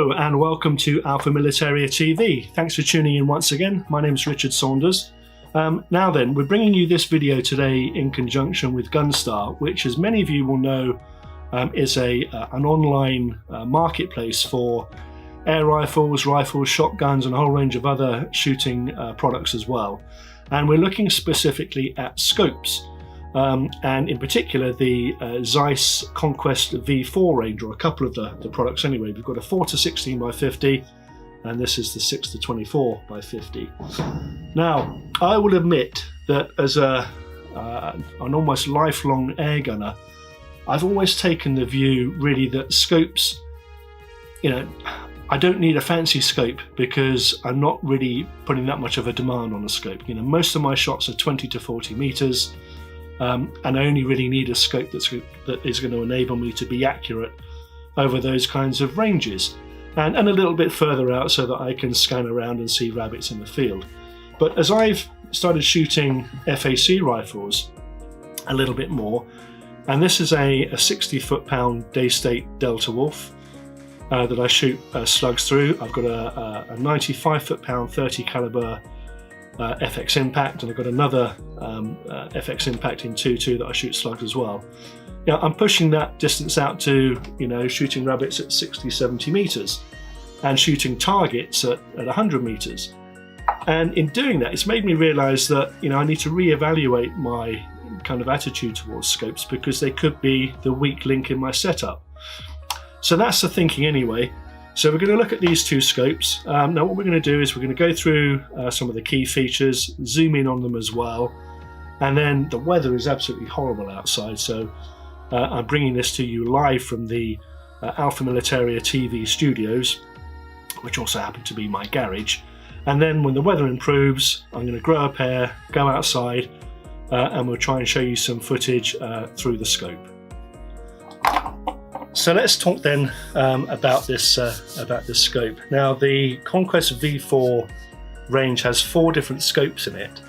Hello and welcome to Alpha Militaria TV. Thanks for tuning in once again. My name is Richard Saunders. Now then, we're bringing you this video today in conjunction with Gunstar, which, as many of you will know, is an online marketplace for air rifles, shotguns and a whole range of other shooting products as well. And we're looking specifically at scopes. And in particular the ZEISS Conquest V4 range, or a couple of the products anyway. We've got a 4-16 by 50 and this is the 6-24 by 50. Now, I will admit that as an almost lifelong air gunner, I've always taken the view really that scopes, I don't need a fancy scope because I'm not really putting that much of a demand on a scope. Most of my shots are 20 to 40 meters. And I only really need a scope that is going to enable me to be accurate over those kinds of ranges and a little bit further out so that I can scan around and see rabbits in the field. But as I've started shooting FAC rifles a little bit more, and this is a 60 foot-pound Daystate Delta Wolf that I shoot slugs through. I've got a 95 foot-pound 30 caliber FX Impact, and I've got another FX Impact in 2.2 that I shoot slugs as well. I'm pushing that distance out to, shooting rabbits at 60-70 meters and shooting targets at 100 meters. And in doing that, it's made me realize that, I need to reevaluate my kind of attitude towards scopes because they could be the weak link in my setup. So that's the thinking anyway. So we're going to look at these two scopes. Now what we're going to do is we're going to go through some of the key features, zoom in on them as well, and then the weather is absolutely horrible outside, so I'm bringing this to you live from the Alpha Militaria TV studios, which also happen to be my garage. And then when the weather improves, I'm going to grow a pair, go outside, and we'll try and show you some footage through the scope. So let's talk then about this scope. Now, the Conquest V4 range has 4 different scopes in it,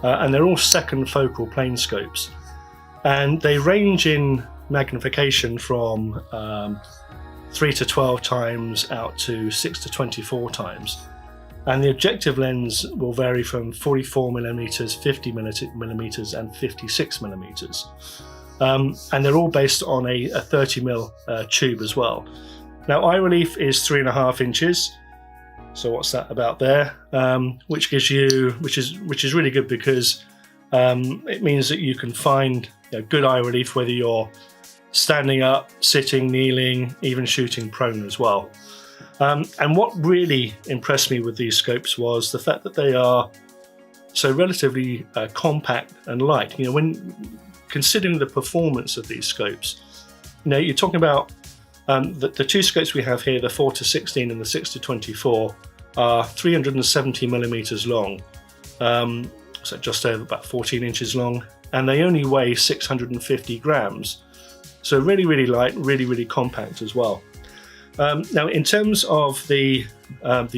and they're all second focal plane scopes, and they range in magnification from 3 to 12 times out to 6 to 24 times, and the objective lens will vary from 44 millimeters, 50 millimeters, and 56 millimeters. And they're all based on a 30mm tube as well. Now, eye relief is 3.5 inches, so what's that about there? Which gives you, which is really good because it means that you can find good eye relief whether you're standing up, sitting, kneeling, even shooting prone as well. And what really impressed me with these scopes was the fact that they are so relatively compact and light. When considering the performance of these scopes, you're talking about the two scopes we have here, the 4-16 and the 6-24, are 370 millimeters long, so just over about 14 inches long, and they only weigh 650 grams. So really, really light, really, really compact as well. Now, in terms of the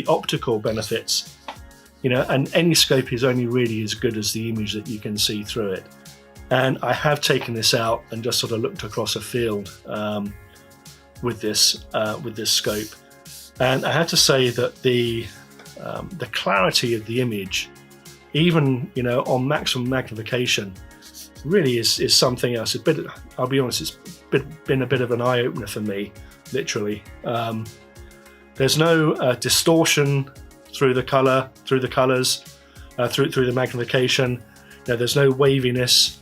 optical benefits, and any scope is only really as good as the image that you can see through it. And I have taken this out and just sort of looked across a field with this scope, and I have to say that the clarity of the image, even on maximum magnification, really is something else. I'll be honest, it's been a bit of an eye opener for me, literally. There's no distortion through the colors, through the magnification. There's no waviness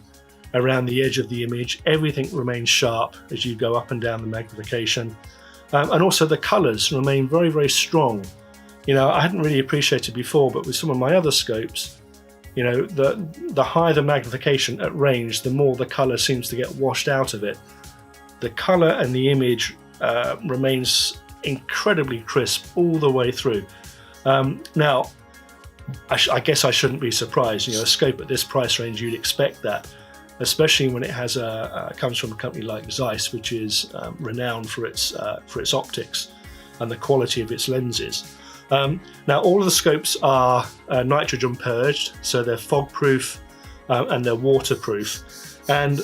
around the edge of the image. Everything remains sharp as you go up and down the magnification, and also the colors remain very, very strong. I hadn't really appreciated before, but with some of my other scopes, the higher the magnification at range, the more the color seems to get washed out of it. The color and the image remains incredibly crisp all the way through. Now, I guess I shouldn't be surprised. A scope at this price range, you'd expect that, especially when it has comes from a company like ZEISS, which is renowned for its optics and the quality of its lenses. Now, all of the scopes are nitrogen purged, so they're fog proof and they're waterproof. And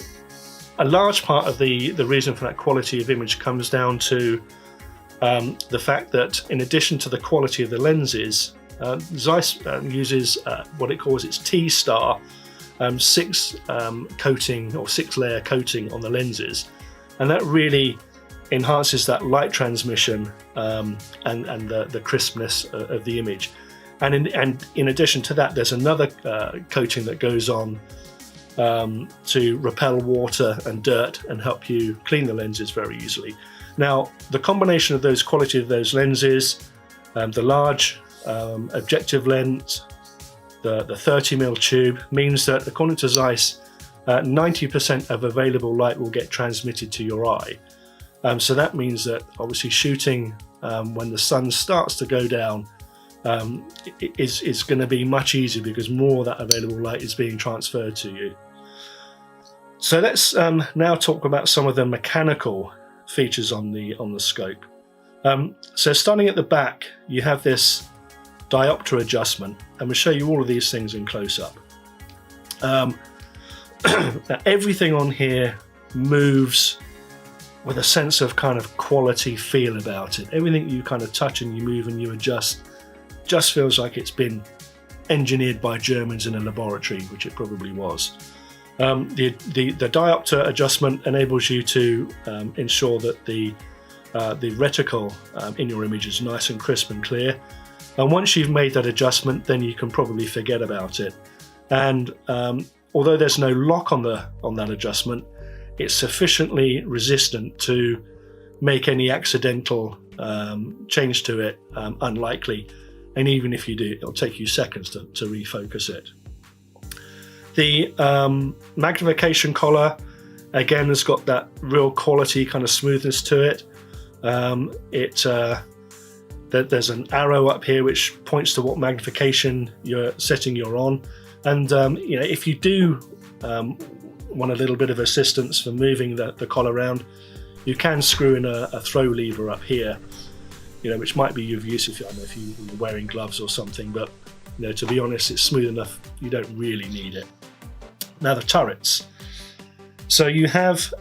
a large part of the reason for that quality of image comes down to the fact that in addition to the quality of the lenses, ZEISS uses what it calls its T-star 6 coating or 6-layer coating on the lenses, and that really enhances that light transmission and the crispness of the image. And in addition to that, there's another coating that goes on to repel water and dirt and help you clean the lenses very easily. Now, the combination of those quality of those lenses, the large objective lens, the 30mm tube, means that according to ZEISS, 90% of available light will get transmitted to your eye. So that means that obviously shooting when the sun starts to go down is going to be much easier because more of that available light is being transferred to you. So let's now talk about some of the mechanical features on the scope. So starting at the back, you have this diopter adjustment, and we'll show you all of these things in close-up. Now everything on here moves with a sense of kind of quality feel about it. Everything you kind of touch and you move and you adjust just feels like it's been engineered by Germans in a laboratory, which it probably was. The diopter adjustment enables you to ensure that the reticle in your image is nice and crisp and clear. And once you've made that adjustment, then you can probably forget about it. And although there's no lock on that adjustment, it's sufficiently resistant to make any accidental change to it unlikely. And even if you do, it'll take you seconds to refocus it. The Magnification Collar, again, has got that real quality kind of smoothness to it. There's an arrow up here which points to what magnification setting you're on. And if you do want a little bit of assistance for moving the collar around, you can screw in a throw lever up here, which might be of use if you're wearing gloves or something, but to be honest, it's smooth enough you don't really need it. Now the turrets. So you have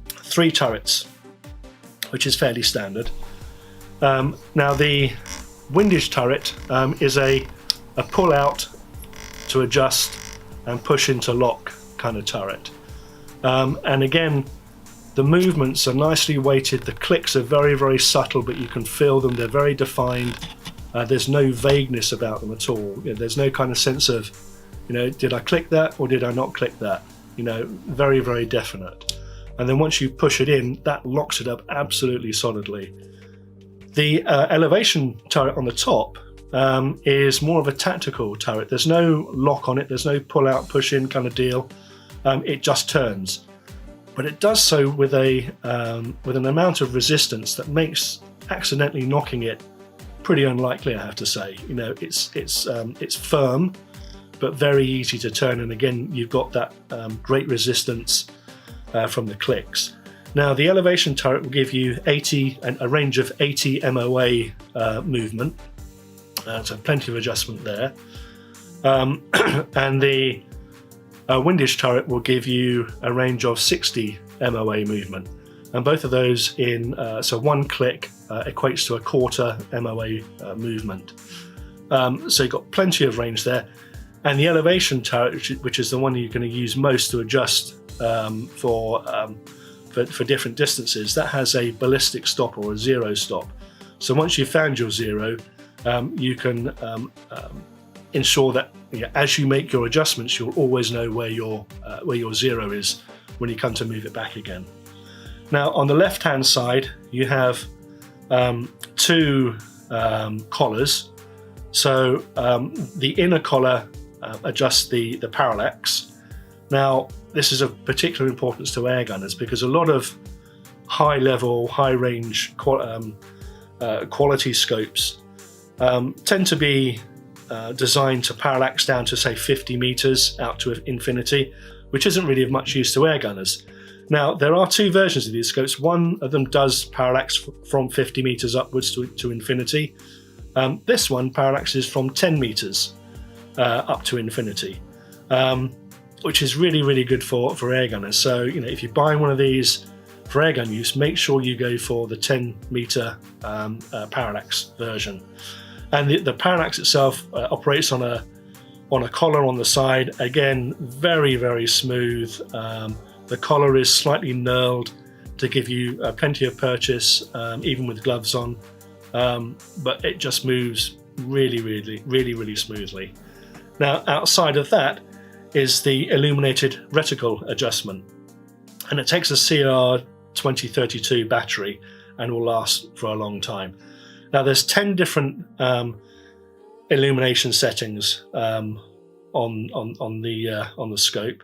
3 turrets, which is fairly standard. Now the windage turret is a pull out to adjust and push into lock kind of turret. And again, the movements are nicely weighted. The clicks are very, very subtle, but you can feel them. They're very defined. There's no vagueness about them at all. There's no kind of sense of, did I click that or did I not click that? Very, very definite. And then once you push it in, that locks it up absolutely solidly. The elevation turret on the top is more of a tactical turret. There's no lock on it. There's no pull out, push in kind of deal. It just turns. But it does so with an amount of resistance that makes accidentally knocking it pretty unlikely, I have to say. It's firm, but very easy to turn. And again, you've got that great resistance from the clicks. Now, the elevation turret will give you a range of 80 MOA movement, so plenty of adjustment there. And the windage turret will give you a range of 60 MOA movement, and both of those so one click equates to a quarter MOA movement. So you've got plenty of range there. And the elevation turret, which is the one you're going to use most to adjust for different distances, that has a ballistic stop or a zero stop. So once you've found your zero, you can ensure that as you make your adjustments, you'll always know where your zero is when you come to move it back again. Now, on the left-hand side, you have 2 collars. So the inner collar adjusts the parallax. Now, this is of particular importance to air gunners because a lot of high-level, high-range quality scopes tend to be designed to parallax down to, say, 50 meters out to infinity, which isn't really of much use to air gunners. Now, there are 2 versions of these scopes. One of them does parallax from 50 meters upwards to infinity. This one parallaxes from 10 meters up to infinity, which is really, really good for air gunners. So, if you're buying one of these, for airgun use, make sure you go for the 10 meter parallax version. And the parallax itself operates on a collar on the side. Again, very, very smooth. The collar is slightly knurled to give you plenty of purchase, even with gloves on. But it just moves really smoothly. Now, outside of that is the illuminated reticle adjustment, and it takes a CR2032 battery and will last for a long time. Now, there's 10 different illumination settings on the scope,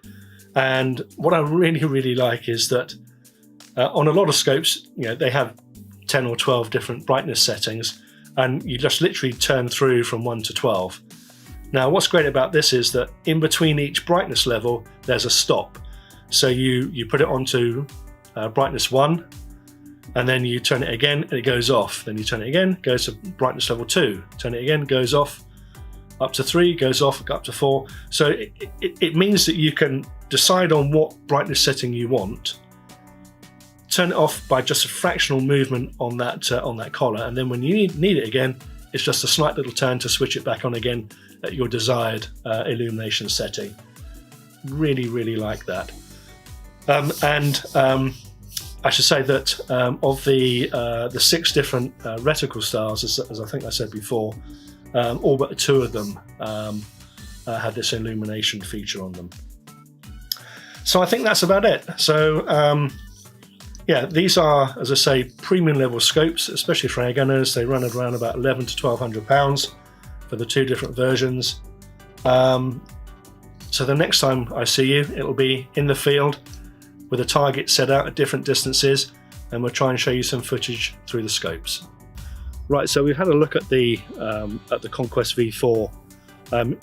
and what I really like is that on a lot of scopes, they have 10 or 12 different brightness settings, and you just literally turn through from 1 to 12. Now, what's great about this is that in between each brightness level, there's a stop. So you put it onto brightness 1, and then you turn it again, and it goes off. Then you turn it again, goes to brightness level 2. Turn it again, goes off. Up to 3, goes off, up to 4. So it means that you can decide on what brightness setting you want, turn it off by just a fractional movement on that collar, and then when you need it again, it's just a slight little turn to switch it back on again at your desired illumination setting. Really like that. I should say that of the 6 different reticle styles, as I think I said before, all but 2 of them have this illumination feature on them. So I think that's about it. So yeah, these are, as I say, premium level scopes, especially for airgunners. They run at around about £1,100 to £1,200 for the 2 different versions. So the next time I see you, it'll be in the field with a target set out at different distances, and we'll try and show you some footage through the scopes. Right, so we've had a look at the Conquest V4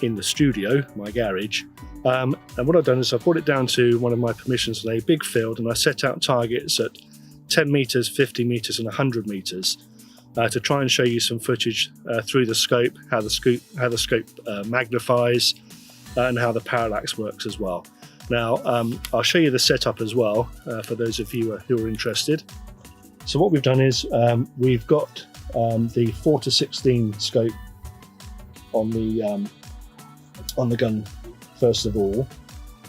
in the studio, my garage. And what I've done is I've brought it down to one of my permissions on a big field, and I set out targets at 10 meters, 50 meters, and 100 meters to try and show you some footage through the scope, how the scope magnifies, and how the parallax works as well. Now, I'll show you the setup as well for those of you who are interested. So what we've done is we've got the 4:16 scope on the gun first of all,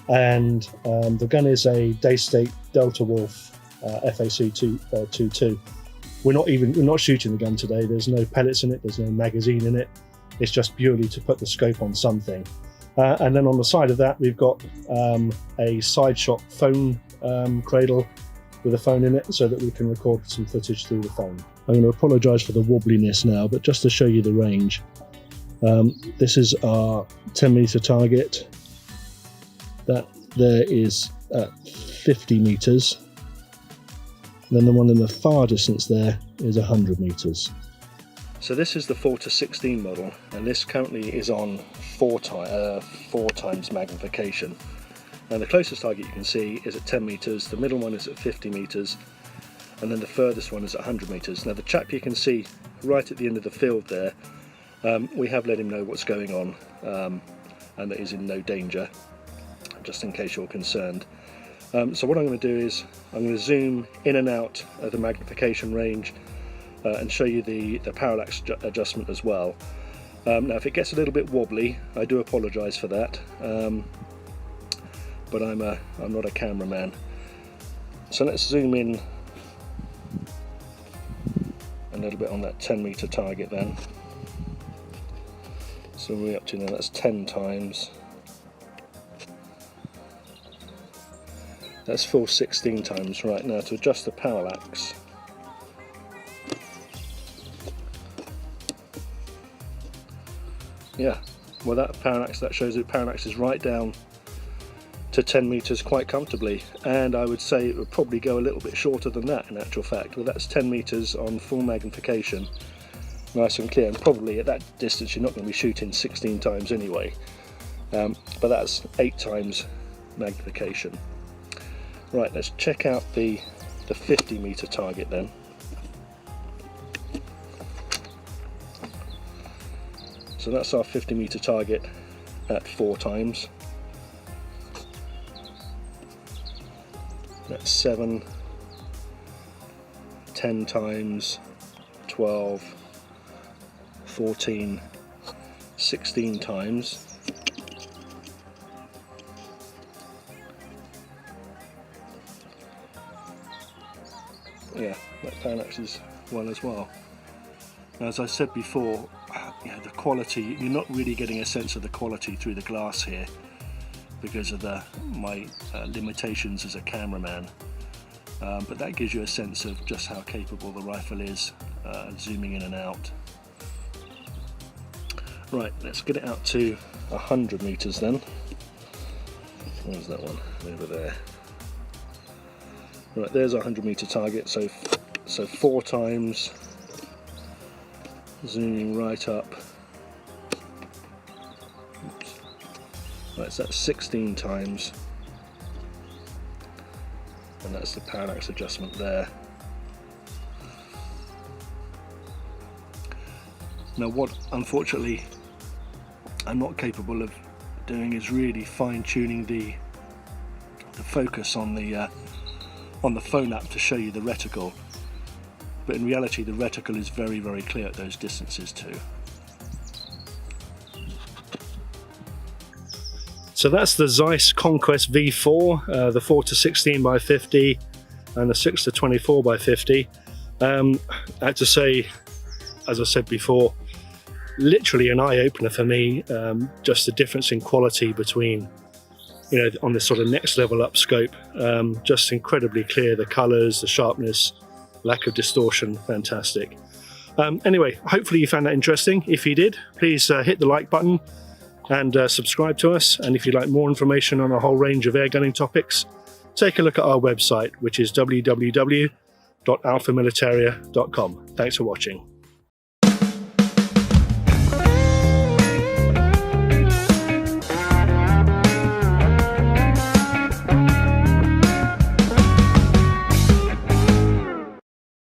and the gun is a Daystate Delta Wolf FAC 22. We're not shooting the gun today. There's no pellets in it. There's no magazine in it. It's just purely to put the scope on something. And then on the side of that, we've got a side shot phone cradle with a phone in it, so that we can record some footage through the phone. I'm going to apologise for the wobbliness now, but just to show you the range. This is our 10 meter target. That there is at 50 meters. Then the one in the far distance there is 100 meters. So this is the 4:16 model, and this currently is on 4 times magnification. And the closest target you can see is at 10 meters, the middle one is at 50 meters, and then the furthest one is at 100 meters. Now the chap you can see right at the end of the field there, we have let him know what's going on, and that he's in no danger, just in case you're concerned. So what I'm going to do is I'm going to zoom in and out of the magnification range and show you the parallax adjustment as well. Now if it gets a little bit wobbly, I do apologise for that, but I'm not a cameraman. So let's zoom in a little bit on that 10 meter target then. So we're up to now, that's 10 times. That's full 16 times. Right, now to adjust the parallax. Yeah, well that shows that parallax is right down to 10 meters quite comfortably, and I would say it would probably go a little bit shorter than that in actual fact, but that's 10 meters on full magnification, nice and clear, and probably at that distance you're not going to be shooting 16 times anyway, but that's 8 times magnification. Right, let's check out the 50 meter target then. So that's our 50 meter target at 4 times. That's 7, 10 times, 12, 14, 16 times. Yeah, that Parallax is one as well. As I said before, the quality, you're not really getting a sense of the quality through the glass here because of my limitations as a cameraman. But that gives you a sense of just how capable the rifle is, zooming in and out. Right, let's get it out to 100 meters then. Where's that one? Over there. Right, there's a 100 meter target, so 4 times, zooming right up. Oops. Right, so that's 16 times, and that's the parallax adjustment there. Now what unfortunately I'm not capable of doing is really fine-tuning the focus on the phone app to show you the reticle, but in reality the reticle is very, very clear at those distances too. So that's the ZEISS Conquest V4, the 4-16 by 50 and the 6-24 by 50. I have to say, as I said before, literally an eye-opener for me, just the difference in quality between, on this sort of next level up scope. Just incredibly clear, the colours, the sharpness, lack of distortion, fantastic. Anyway, hopefully you found that interesting. If you did, please hit the like button and subscribe to us. And if you'd like more information on a whole range of airgunning topics, take a look at our website, which is www.alphamilitaria.com. Thanks for watching.